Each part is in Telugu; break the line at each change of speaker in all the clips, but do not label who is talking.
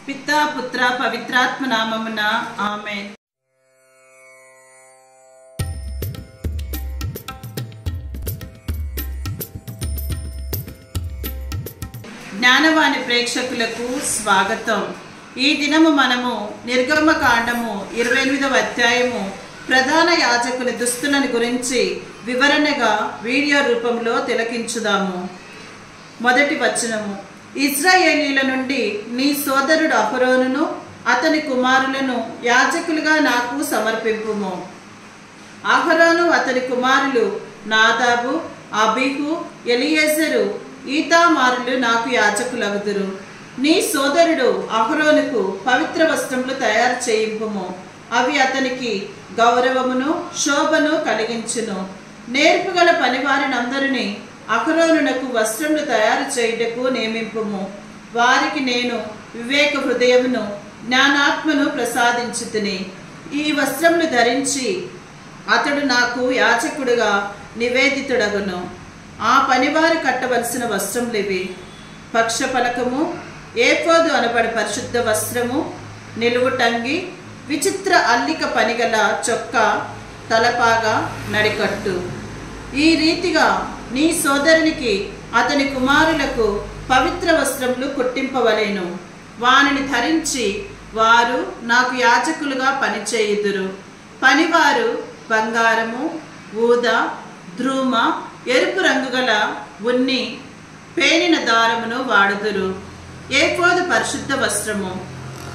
పితా పుత్ర పవిత్రాత్మ నామమున ఆమేన్. జ్ఞానవాణి ప్రేక్షకులకు స్వాగతం. ఈ దినము మనము నిర్గమకాండము 28వ అధ్యాయము ప్రధాన యాజకుల దుస్తులను గురించి వివరణగా వీడియో రూపంలో తిలకించుదాము. మొదటి వచనము: ఇశ్రాయేలీల నుండి నీ సోదరుడు అహరోనును అతని కుమారులను యాజకులుగా నాకు సమర్పింపుము. అహరోను అతని కుమారులు నాదాబు, అబీహు, ఎలియేజరు, ఈతామారులు నాకు యాజకులగుదురు. నీ సోదరుడు అహరోనుకు పవిత్ర వస్త్రములు తయారు చేయింపుము. అవి అతనికి గౌరవమును శోభను కలిగించును. నేర్పుగల పనివారినందరినీ అహరోనునకు వస్త్రములు తయారు చేయుటకు నియమింపుము. వారికి నేను వివేక హృదయమును జ్ఞానాత్మను ప్రసాదించుతిని. ఈ వస్త్రములు ధరించి అతడు నాకు యాజకుడుగా నివేదితుడగును. ఆ పనివారు కట్టవలసిన వస్త్రములివి: పక్షపలకము, ఏఫోదు అనబడి పరిశుద్ధ వస్త్రము, నిలువుటంగి, విచిత్ర అల్లిక పనిగల చొక్కా, తలపాగా, నడికట్టు. ఈ రీతిగా నీ సోదరునికి అతని కుమారులకు పవిత్ర వస్త్రములు కుట్టింపవలెను. వానిని ధరించి వారు నాకు యాజకులుగా పనిచేయుదురు. పనివారు బంగారము, ఊద, ద్రుమ, ఎరుపు రంగు గల ఉన్ని, పేనిన దారమును వాడుదురు. ఏఫోదు పరిశుద్ధ వస్త్రము.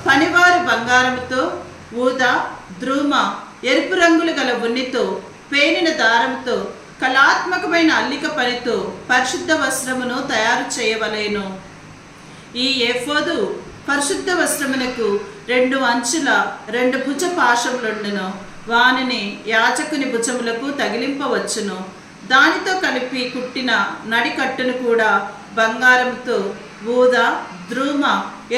పనివారు బంగారముతో, ఊద, ద్రుమ, ఎరుపు రంగులు గల ఉన్నితో, పేనిన దారముతో, కళాత్మకమైన అల్లిక పనితో పరిశుద్ధ వస్త్రమును తయారు చేయవలెను. ఈ ఏఫోదు పరిశుద్ధ వస్త్రమునకు 2 అంచుల 2 భుజ పాశములుండును. వానిని యాజకుని భుజములకు తగిలింపవచ్చును. దానితో కలిపి కుట్టిన నడికట్టును కూడా బంగారంతో, ఊద, ద్రుమ,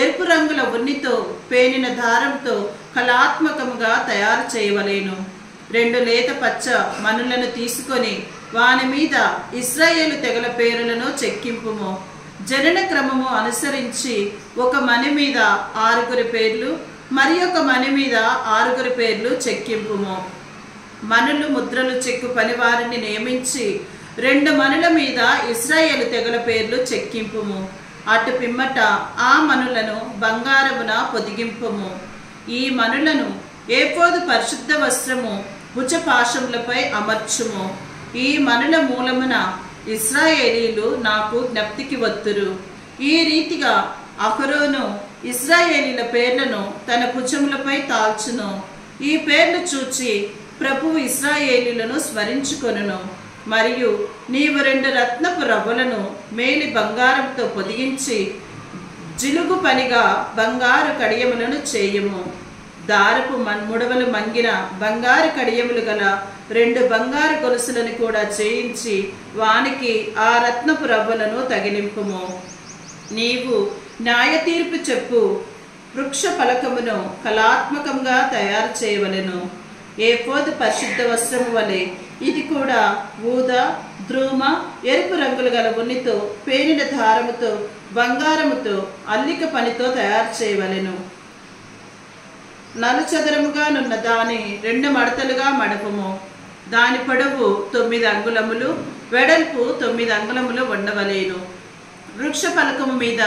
ఎరుపు రంగుల ఉన్నితో, పేనిన దారంతో కళాత్మకముగా తయారు చేయవలెను. 2 లేత పచ్చ మనులను తీసుకొని వాని మీద ఇశ్రాయేలు తెగల పేరులను చెక్కింపుము. జనన క్రమము అనుసరించి ఒక మణి మీద 6 పేర్లు, మరి ఒక మణి మీద 6 పేర్లు చెక్కింపుము. మనులు ముద్రలు చెక్కు పనివారిని నియమించి 2 మనుల మీద ఇశ్రాయేలు తెగల పేర్లు చెక్కింపుము. అటు పిమ్మట ఆ మనులను బంగారమున పొదిగింపుము. ఈ మనులను ఏఫోదు పరిశుద్ధ వస్త్రము భుజపాశములపై అమర్చుము. ఈ మనుల మూలమున ఇశ్రాయేలీలు నాకు జ్ఞప్తికి వత్తురు. ఈ రీతిగా అహరోను ఇశ్రాయేలీల పేర్లను తన భుజములపై తాల్చును. ఈ పేర్లు చూచి ప్రభువు ఇశ్రాయేలీలను స్మరించుకొనును. మరియు నీవు 2 రత్నపు రవ్వలను మేలి బంగారంతో పొదిగించి జిలుగు పనిగా బంగారు కడియములను చేయుము. దారపు ముడవలు మంగిన బంగారు కడియములు గల 2 బంగారు గొలుసులను కూడా చేయించి వానికి ఆ రత్నపు రవ్వలను తగిలింపుము. నీవు న్యాయ తీర్పు చెప్పు వృక్ష ఫలకమును కళాత్మకంగా తయారు చేయవలెను. ఏఫోదు పరిశుద్ధ వస్త్రము వలె ఇది కూడా ఊద, ద్రుమ, ఎరుపు రంగులు గల ఉన్నితో, పేనిన దారముతో, బంగారముతో, అల్లిక పనితో తయారు చేయవలెను. నలుచదరముగా నున్న దాని 2 మడతలుగా మడపము. దాని పొడవు 9 అంగుళములు, వెడల్పు 9 అంగుళములు ఉండవలేను. వృక్ష ఫలకము మీద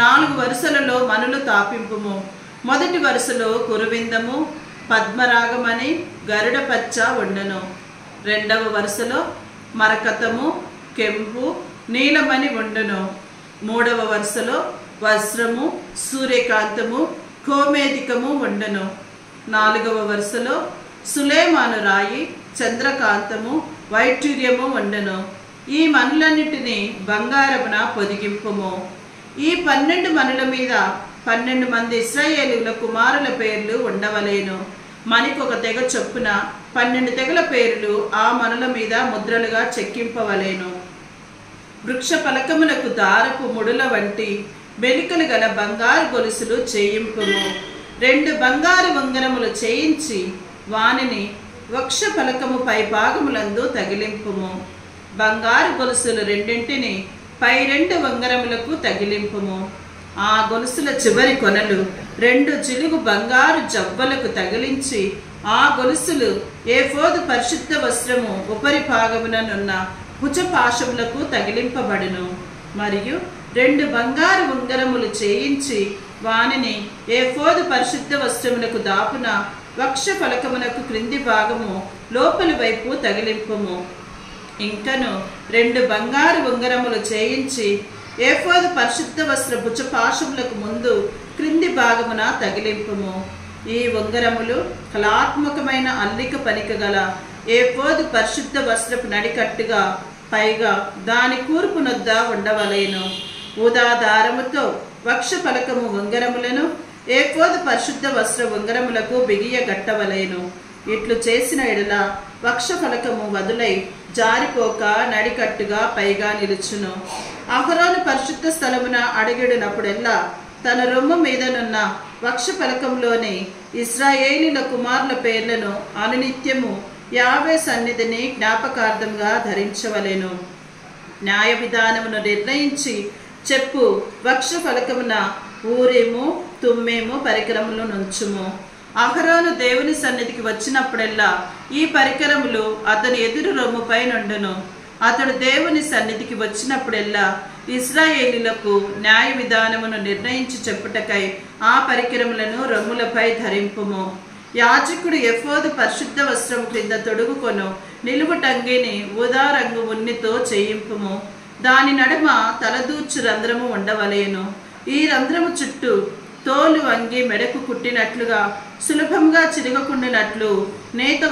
4 వరుసలలో మనులు తాపింపుము. మొదటి వరుసలో కురువిందము, పద్మరాగమని, గరుడ పచ్చ ఉండను. 2వ వరుసలో మరకతము, కెంపు, నీలమని ఉండును. 3వ వరుసలో వస్త్రము, సూర్యకాంతము, కోమేదికము ఉండను. 4వ వరుసలో సులేమాను రాయి, చంద్రకాంతము, వైఢూర్యము ఉండను. ఈ మనులన్నిటినీ బంగారమున పొదిగింపుము. ఈ 12 మనుల మీద 12 మంది ఇశ్రాయేలీల కుమారుల పేర్లు ఉండవలేను. మనికొక తెగ చొప్పున 12 తెగల పేర్లు ఆ మనుల మీద ముద్రలుగా చెక్కింపవలేను. వృక్ష ఫలకములకు దారపు ముడుల వంటి మెలికలు గల బంగారు గొలుసులు చేయింపుము. 2 బంగారు ఉంగరములు చేయించి వానిని వృక్ష ఫలకము పై భాగములందు తగిలింపుము. బంగారు గొలుసులు 2 పై 2 ఉంగరములకు తగిలింపుము. ఆ గొలుసుల చివరి కొనలు 2 జిలుగు బంగారు జవ్వలకు తగిలించి ఆ గొలుసులు ఏఫోదు పరిశుద్ధ వస్త్రము ఉపరి భాగముననున్న భుజపాశములకు తగిలింపబడును. మరియు 2 బంగారు ఉంగరములు చేయించి వానిని ఏఫోదు పరిశుద్ధ వస్త్రములకు దాపున వక్ష ఫలకమునకు క్రింది భాగము లోపలి వైపు తగిలింపుము. ఇంకను 2 బంగారు ఉంగరములు చేయించి ఏఫోదు పరిశుద్ధ వస్త్ర భుజపాశములకు ముందు క్రింది భాగమున తగిలింపుము. ఈ ఉంగరములు కళాత్మకమైన అల్లిక పనిక గల ఏఫోదు పరిశుద్ధ వస్త్రపు నడికట్టుగా పైగా దాని కూర్పు నొద్ద ఉండవలేను. ఊదా దారముతో వక్ష ఫలకము ఉంగరములను ఏఫోదు పరిశుద్ధ వస్త్ర ఉంగరములకు బిగియగట్టవలేను. ఇట్లు చేసిన ఎడల వక్ష ఫలకము వదులై జారిపోక నడికట్టుగా పైగా నిలుచును. అహరోను పరిశుద్ధ స్థలమున అడుగిడినప్పుడెల్లా తన రొమ్ము మీదనున్న వక్ష ఫలకంలోని ఇశ్రాయేలీల కుమారుల పేర్లను అనునిత్యము యావే సన్నిధిని జ్ఞాపకార్థంగా ధరించవలెను. న్యాయ విధానమును నిర్ణయించి చెప్పు వక్ష ఫలకమున ఊరేము తుమ్మేము పరికరములు నుంచుము. అహరోను దేవుని సన్నిధికి వచ్చినప్పుడెల్లా ఈ పరికరములు అతని ఎదురు రొమ్ముపై నుండును. అతడు దేవుని సన్నిధికి వచ్చినప్పుడెల్లా ఇశ్రాయేలీలకు న్యాయ విధానమును నిర్ణయించి చెప్పుటకై ఆ పరికరములను రొమ్ములపై ధరింపుము. యాజకుడు ఎఫోదు పరిశుద్ధ వస్త్రం క్రింద తొడుగుకొను నిలువుటంగిని ఊదా రంగు ఉన్నితో చేయింపుము. దాని నడుమ తలదూర్చు రంధ్రము ఉండవలేను. ఈ రంధ్రము చుట్టూ తోలు అంగి మెడకు కుట్టినట్లుగా సులభంగా చిరగకుండినట్లు నేత